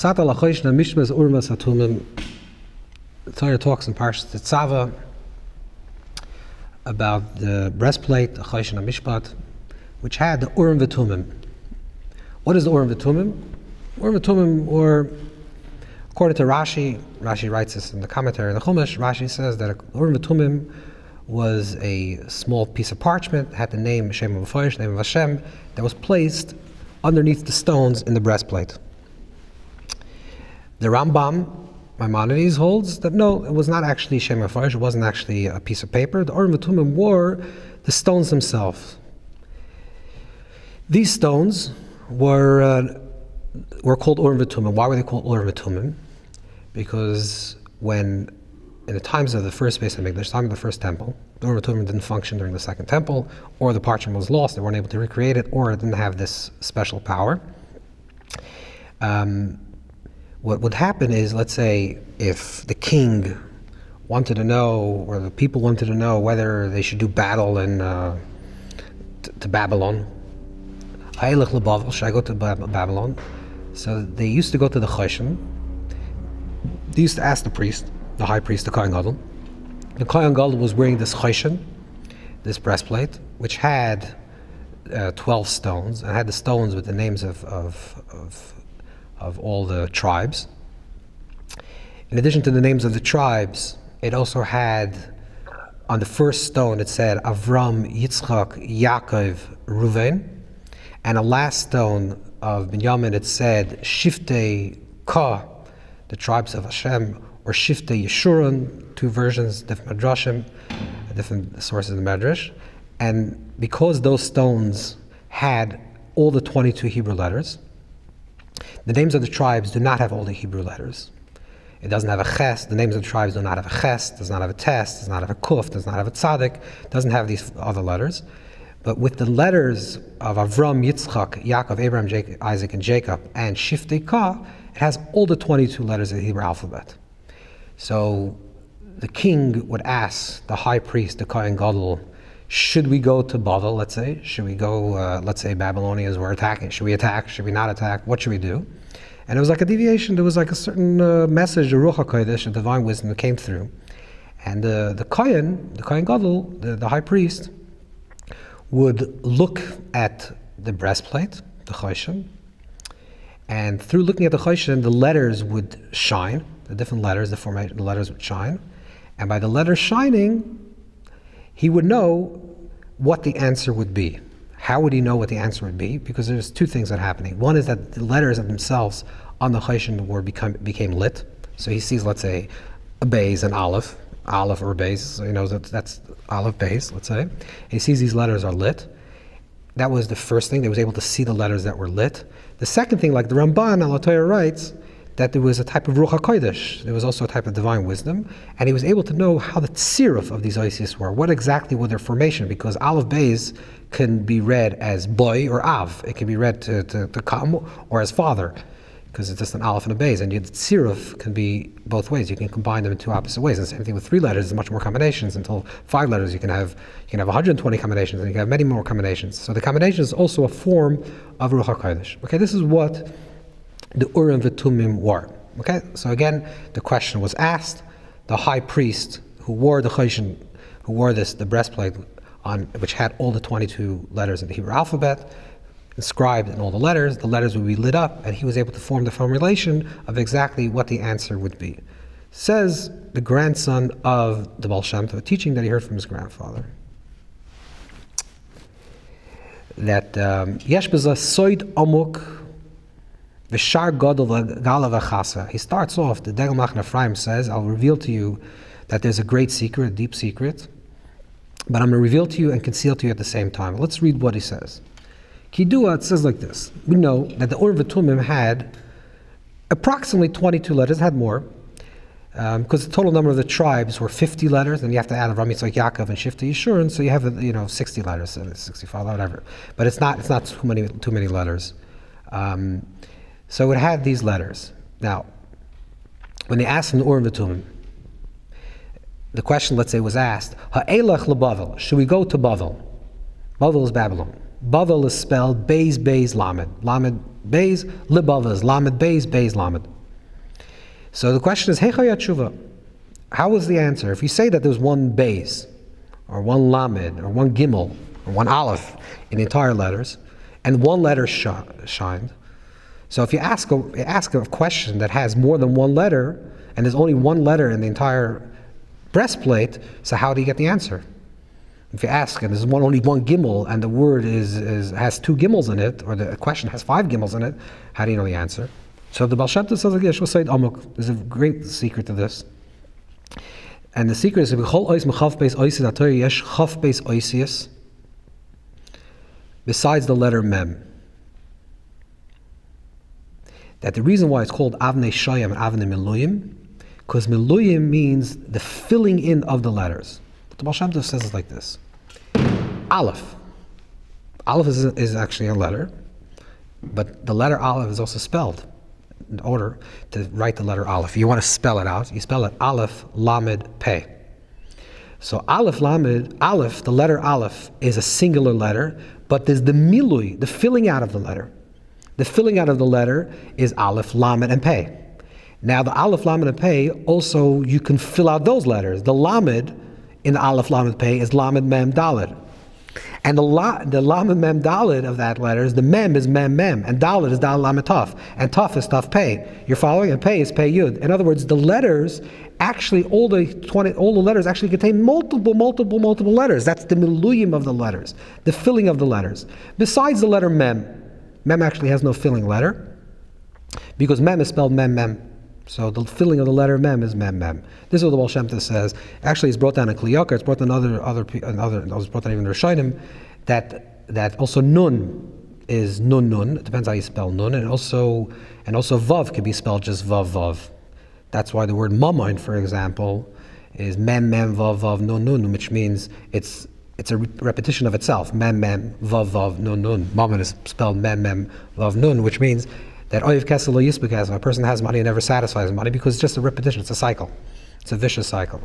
The Torah talks in Parshas Titzavah about the breastplate, the Choshen HaMishpat, which had the Urim v'Tumim. What is the Urim v'Tumim? Urim v'Tumim, or according to Rashi writes this in the commentary in the Chumash. Rashi says that Urim v'Tumim was a small piece of parchment, had the name Shem Tov, name of Hashem, that was placed underneath the stones in the breastplate. The Rambam, Maimonides, holds that no, it was not actually Shem Tov, it wasn't actually a piece of paper. The Urim v'Tumim were the stones themselves. These stones were called Urim v'Tumim. Why were they called Urim v'Tumim? Because when, in the times of the first Beis HaMikdash, time of the first temple, the Urim v'Tumim didn't function during the second temple, or the parchment was lost, they weren't able to recreate it, or it didn't have this special power. What would happen is, let's say, if the king wanted to know, or the people wanted to know whether they should do battle to Babylon, should I go to Babylon? So they used to go to the Choshen. They used to ask the priest, the high priest, the Kohen Gadol. The Kohen Gadol was wearing this Choshen, this breastplate, which had 12 stones, and had the stones with the names of all the tribes. In addition to the names of the tribes, it also had, on the first stone, it said Avram, Yitzchak, Yaakov, Ruven, and a last stone of Binyamin, it said Shiftei Ka, the tribes of Hashem, or Shiftei Yeshurun, two versions, different Midrashim, different sources of the Midrash. And because those stones had all the 22 Hebrew letters, the names of the tribes do not have all the Hebrew letters. It doesn't have a ches. The names of the tribes do not have a ches, does not have a tes, does not have a kuf, does not have a tzaddik, doesn't have these other letters. But with the letters of Avram, Yitzchak, Yaakov, Abraham, Isaac, and Jacob, and Shiftei Ka, it has all the 22 letters of the Hebrew alphabet. So the king would ask the high priest, the Kohen Gadol, should we go to Bavel, let's say? Should we go, let's say Babylonians were attacking. Should we attack? Should we not attack? What should we do? And it was like a deviation. There was like a certain message, the Ruach HaKodesh, the divine wisdom that came through. And the Kohen Gadol, the high priest, would look at the breastplate, the Choshen, and through looking at the Choshen, the letters would shine, the different letters, the letters would shine. And by the letters shining, he would know what the answer would be. How would he know what the answer would be? Because there's two things that are happening. One is that the letters themselves on the Choshen became lit. So he sees, let's say, a Beis, an Aleph or Beis, so he knows that's Aleph Beis, let's say. He sees these letters are lit. That was the first thing. They was able to see the letters that were lit. The second thing, like the Ramban al Torah writes, that there was a type of Ruach HaKodesh. There was also a type of divine wisdom, and he was able to know how the tziruf of these oasis were, what exactly were their formation, because Aleph Beis can be read as boy or av. It can be read to come or as father, because it's just an Aleph and a Beis, and the tziruf can be both ways. You can combine them in two opposite ways. And the same thing with 3 letters, there's much more combinations. Until 5 letters, you can have 120 combinations, and you can have many more combinations. So the combination is also a form of Ruach HaKodesh. Okay, this is what the Urim v'Tumim were. Okay, so again, the question was asked. The high priest who wore the Choshen, who wore the breastplate which had all the 22 letters of the Hebrew alphabet, inscribed in all the letters would be lit up, and he was able to form the formulation of exactly what the answer would be. Says the grandson of the Baal Shem Tov, a teaching that he heard from his grandfather, that Yesh b'zeh soid amuk v'shar gadol v'gala v'chasa. He starts off, the Degel Machne Ephraim says, I'll reveal to you that there's a great secret, a deep secret, but I'm going to reveal to you and conceal to you at the same time. Let's read what he says. Kidua, it says like this. We know that the Urim v'Tumim had approximately 22 letters, had more, because the total number of the tribes were 50 letters, and you have to add Avram, Yitzchak, Yaakov, and Shiftei Yeshurun, so you have 60 letters, 65, whatever. But it's not too many letters. So it had these letters. Now, when they asked him the Urim v'Tumim, the question, let's say, was asked, Ha'elach leBavel, should we go to Bavel? Bavel is Babylon. Bavel is spelled Beis Beis Lamed. Lamed Beis, Libava is Lamed Beis, Beis Lamed. So the question is, Heichaya Tshuva. How was the answer? If you say that there's one Beis, or one Lamed, or one Gimel, or one Aleph in the entire letters, and one letter shined. So if you ask a question that has more than one letter, and there's only one letter in the entire breastplate, so how do you get the answer? If you ask, and there's only one gimel, and the word has two gimels in it, or the question has five gimels in it, how do you know the answer? So the Baal Shem Tov says, there's a great secret to this. And the secret is, besides the letter Mem. That the reason why it's called Avnei Shayim and Avnei Miluyim, because Miluyim means the filling in of the letters. But the Baal Shem Tov says it like this. Aleph. Aleph is actually a letter, but the letter Aleph is also spelled in order to write the letter Aleph. If you want to spell it out, you spell it Aleph, Lamed, Pei. So Aleph, Lamed, Aleph, the letter Aleph is a singular letter, but there's the Milui, the filling out of the letter. The filling out of the letter is Aleph, Lamed, and Pei. Now the Aleph, Lamed, and Pei, also you can fill out those letters. The Lamed in the Aleph, Lamed, Pei is Lamed, Mem, Daled. And the Lamed, Mem, Daled of that letter is the Mem is Mem, Mem, and Daled is Daled, Lamed, Taf, and Taf is Taf, Pei. You're following? And Pei is Pei, Yud. In other words, the letters actually, all the letters actually contain multiple letters. That's the miluyim of the letters, the filling of the letters. Besides the letter Mem. Mem actually has no filling letter, because Mem is spelled Mem, Mem. So the filling of the letter Mem is Mem, Mem. This is what the Baal Shem Tov says. Actually, it's brought down in Kli Yakar. It's brought down it was brought down even in Rishonim, that also Nun is Nun Nun. It depends how you spell Nun, and also Vav can be spelled just Vav Vav. That's why the word Mammon, for example, is Mem, Mem, Vav Vav, Nun Nun, which means it's a repetition of itself. Mem, Mem, Vav, Vav, Nun, Nun. Mammon is spelled Mem, Mem, Vav, Nun, which means that Oyev Kesel Lo Yisbek Kesel, a person has money and never satisfies money, because it's just a repetition, it's a cycle. It's a vicious cycle.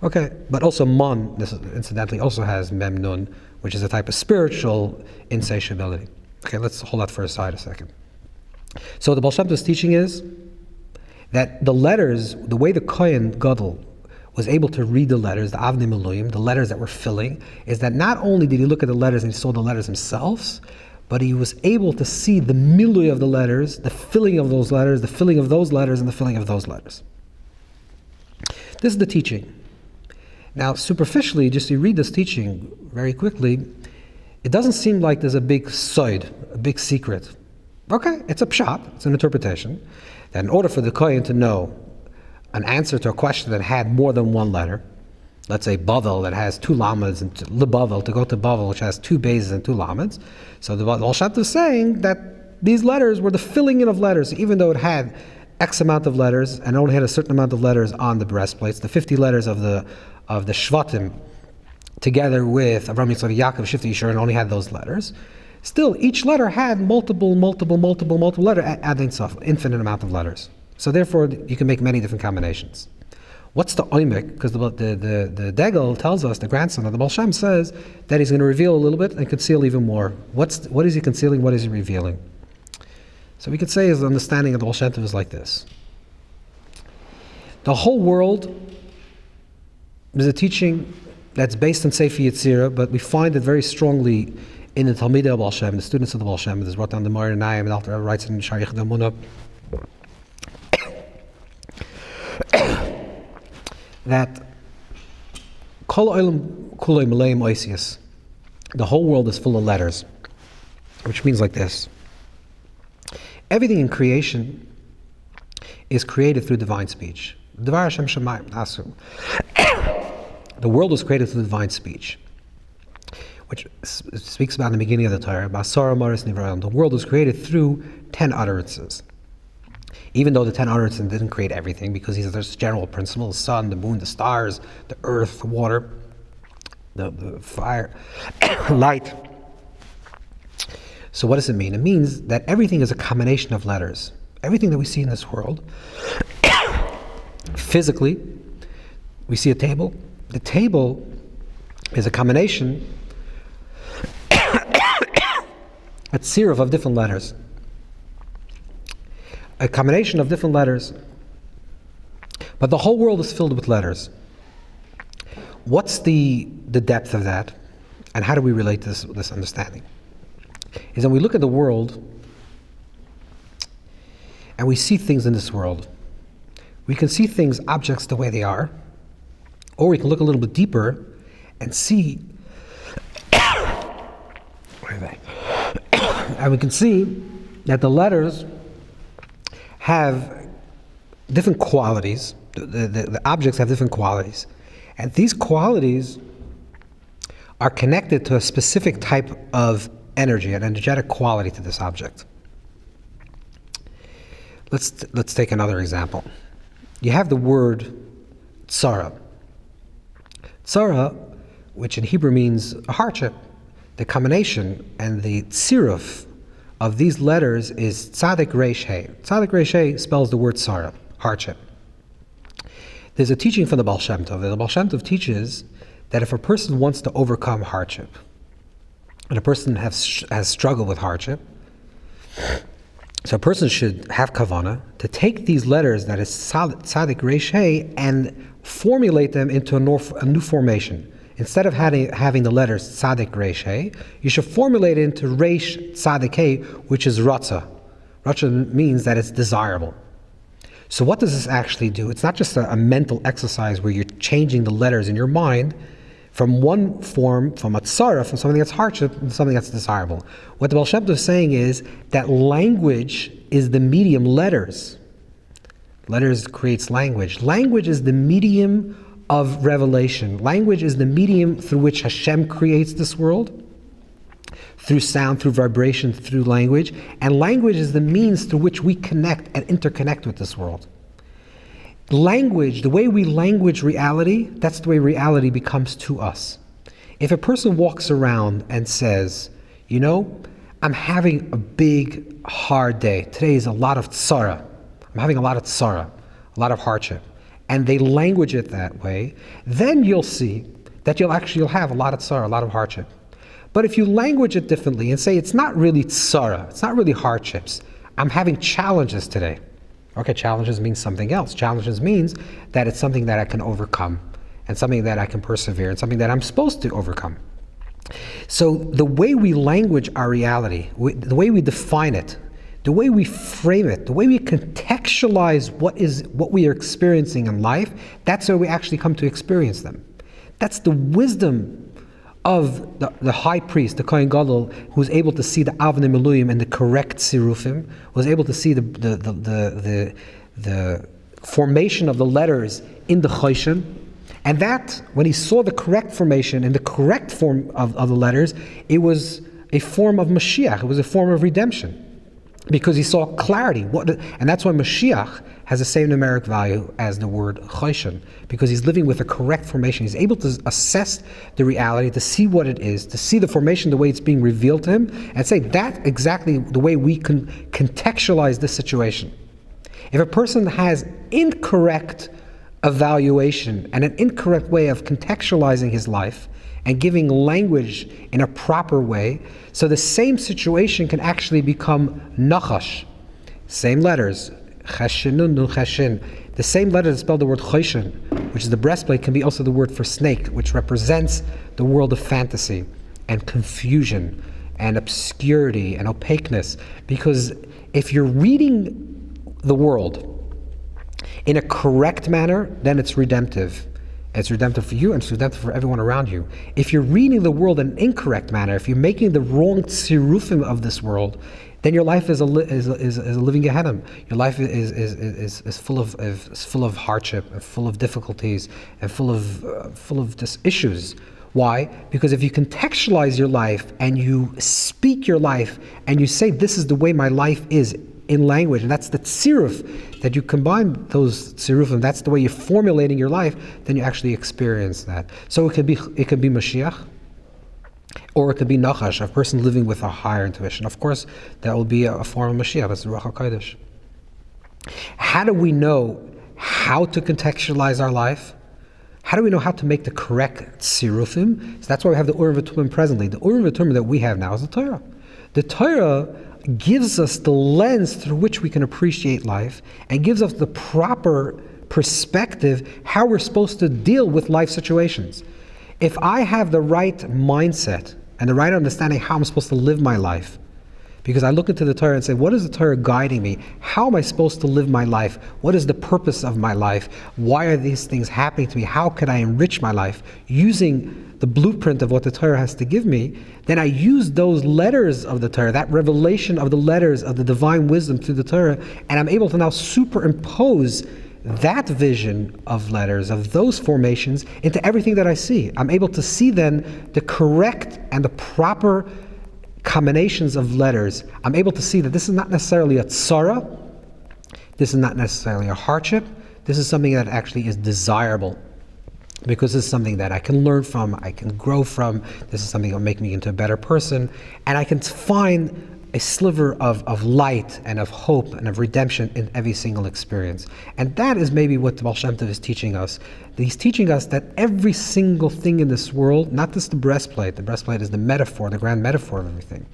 Okay, but also Mon, this incidentally also has Mem, Nun, which is a type of spiritual insatiability. Okay, let's hold that for aside a second. So the Baal Shem Tov's teaching is that the letters, the way the Kohen Gadol was able to read the letters, the Avnei Miluyim, the letters that were filling, is that not only did he look at the letters and he saw the letters themselves, but he was able to see the milui of the letters, the filling of those letters, the filling of those letters, and the filling of those letters. This is the teaching. Now, superficially, just you read this teaching very quickly, it doesn't seem like there's a big sod, a big secret. Okay, it's a pshat, it's an interpretation, that in order for the Kohen to know an answer to a question that had more than one letter, let's say Bavel that has two lameds, and Bavel to go to Bavel which has two bases and two lameds. So the Baal Shem Tov is saying that these letters were the filling in of letters, even though it had X amount of letters and only had a certain amount of letters on the breastplates, the 50 letters of the Shvatim, together with Avram, Yitzchak, Yaakov, Shifti, Yishur, and only had those letters. Still, each letter had multiple letters, ad ein sof, infinite amount of letters. So therefore, you can make many different combinations. What's the oimek? Because the Degel tells us, the grandson of the Baal Shem says that he's going to reveal a little bit and conceal even more. What is he concealing? What is he revealing? So we could say his understanding of the Baal Shem Tov is like this. The whole world is a teaching that's based on Sefer Yetzirah, but we find it very strongly in the Talmidei of Baal Shem, the students of the Baal Shem. This is brought down the Moreh Nayim, and Alter Rebbe writes in Shari Yichud Emunah that Kol Olam Kulei Meleim Oisius, the whole world is full of letters, which means like this. Everything in creation is created through divine speech. Devar Hashem Shemayim Nasu. The world was created through divine speech, which speaks about in the beginning of the Torah, Basara Maris Nivraim. The world was created through 10 utterances. Even though the 10 utterances didn't create everything, because there's this general principle: the sun, the moon, the stars, the earth, the water, the fire, light. So what does it mean? It means that everything is a combination of letters. Everything that we see in this world, physically, we see a table. The table is a combination, a series of different letters. a combination of different letters. But the whole world is filled with letters. What's the depth of that? And how do we relate to this understanding? Is when we look at the world and we see things in this world. We can see things, objects, the way they are, or we can look a little bit deeper and see, and we can see that the letters have different qualities. The objects have different qualities, and these qualities are connected to a specific type of energy, an energetic quality to this object. Let's take another example. You have the word tzara. Tzara, which in Hebrew means a hardship. The combination and the tziruf of these letters is tzadik reish he. Tzadik reish he spells the word tzara, hardship. There's a teaching from the Baal Shem Tov. The Baal Shem Tov teaches that if a person wants to overcome hardship, and a person has struggled with hardship, so a person should have kavanah to take these letters, that is tzadik reish he, and formulate them into a new formation. Instead of having the letters tzadik reish he, you should formulate it into reish tzadik he, which is ratza. Ratza means that it's desirable. So what does this actually do? It's not just a mental exercise where you're changing the letters in your mind from one form, from a tzara, from something that's hardship, to something that's desirable. What the Baal Shem Tov is saying is that language is the medium, letters. Letters creates language. Language is the medium of revelation. Language is the medium through which Hashem creates this world, through sound, through vibration, through language. And language is the means through which we connect and interconnect with this world. Language, the way we language reality, that's the way reality becomes to us. If a person walks around and says, I'm having a big, hard day. Today is a lot of tzara. I'm having a lot of tzara, a lot of hardship. And they language it that way, then you'll see that you'll have a lot of tzara, a lot of hardship. But if you language it differently and say, it's not really tzara, it's not really hardships, I'm having challenges today. Okay, challenges means something else. Challenges means that it's something that I can overcome, and something that I can persevere, and something that I'm supposed to overcome. So the way we language our reality, the way we define it, the way we frame it, the way we contextualize what we are experiencing in life, that's where we actually come to experience them. That's the wisdom of the high priest, the Kohen Gadol, who was able to see the Avnei Miluyim and the correct sirufim, was able to see the formation of the letters in the Choshen, and that, when he saw the correct formation and the correct form of the letters, it was a form of Mashiach, it was a form of redemption. Because he saw clarity, and that's why Mashiach has the same numeric value as the word Choshen, because he's living with a correct formation. He's able to assess the reality, to see what it is, to see the formation the way it's being revealed to him, and say that's exactly the way we can contextualize this situation. If a person has incorrect evaluation and an incorrect way of contextualizing his life, and giving language in a proper way, so the same situation can actually become nachash. Same letters, cheshinun, nun cheshin. The same letter that spelled the word choshen, which is the breastplate, can be also the word for snake, which represents the world of fantasy and confusion and obscurity and opaqueness. Because if you're reading the world in a correct manner, then it's redemptive. It's redemptive for you, and it's redemptive for everyone around you. If you're reading the world in an incorrect manner, if you're making the wrong tzirufim of this world, then your life is a living Gehenna. Your life is full of hardship, and full of difficulties, and full of just issues. Why? Because if you contextualize your life and you speak your life and you say, "This is the way my life is," in language, and that's the tziruf, that you combine those tzirufim, that's the way you're formulating your life, then you actually experience that. So it could be Mashiach, or it could be Nachash, a person living with a higher intuition. Of course, that will be a form of Mashiach, that's the Ruach HaKodesh. How do we know how to contextualize our life? How do we know how to make the correct tzirufim? So that's why we have the Urim V'Tumim presently. The Urim V'Tumim that we have now is the Torah. The Torah gives us the lens through which we can appreciate life and gives us the proper perspective how we're supposed to deal with life situations. If I have the right mindset and the right understanding how I'm supposed to live my life, because I look into the Torah and say, what is the Torah guiding me? How am I supposed to live my life? What is the purpose of my life? Why are these things happening to me? How can I enrich my life using the blueprint of what the Torah has to give me? Then I use those letters of the Torah, that revelation of the letters of the divine wisdom through the Torah, and I'm able to now superimpose that vision of letters, of those formations, into everything that I see. I'm able to see then the correct and the proper combinations of letters. I'm able to see that this is not necessarily a tzara, this is not necessarily a hardship, this is something that actually is desirable, because this is something that I can learn from, I can grow from, this is something that will make me into a better person, and I can find a sliver of light and of hope and of redemption in every single experience. And that is maybe what the Baal Shem Tov is teaching us. He's teaching us that every single thing in this world, not just the breastplate is the metaphor, the grand metaphor of everything.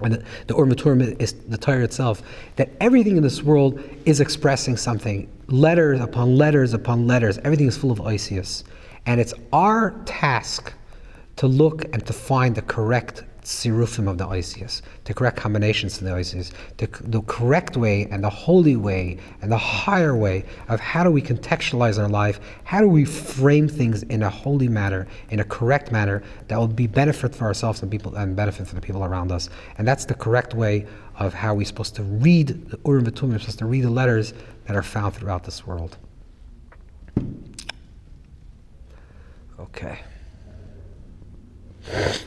And the Urim is the Torah itself, that everything in this world is expressing something. Letters upon letters upon letters, everything is full of oisius. And it's our task to look and to find the correct sirufim of the oisius, the correct combinations of the oisius, the correct way and the holy way and the higher way of how do we contextualize our life, how do we frame things in a holy manner, in a correct manner that will be benefit for ourselves and people and benefit for the people around us. And that's the correct way of how we're supposed to read the Urim V'Tumim, we're supposed to read the letters that are found throughout this world. Okay.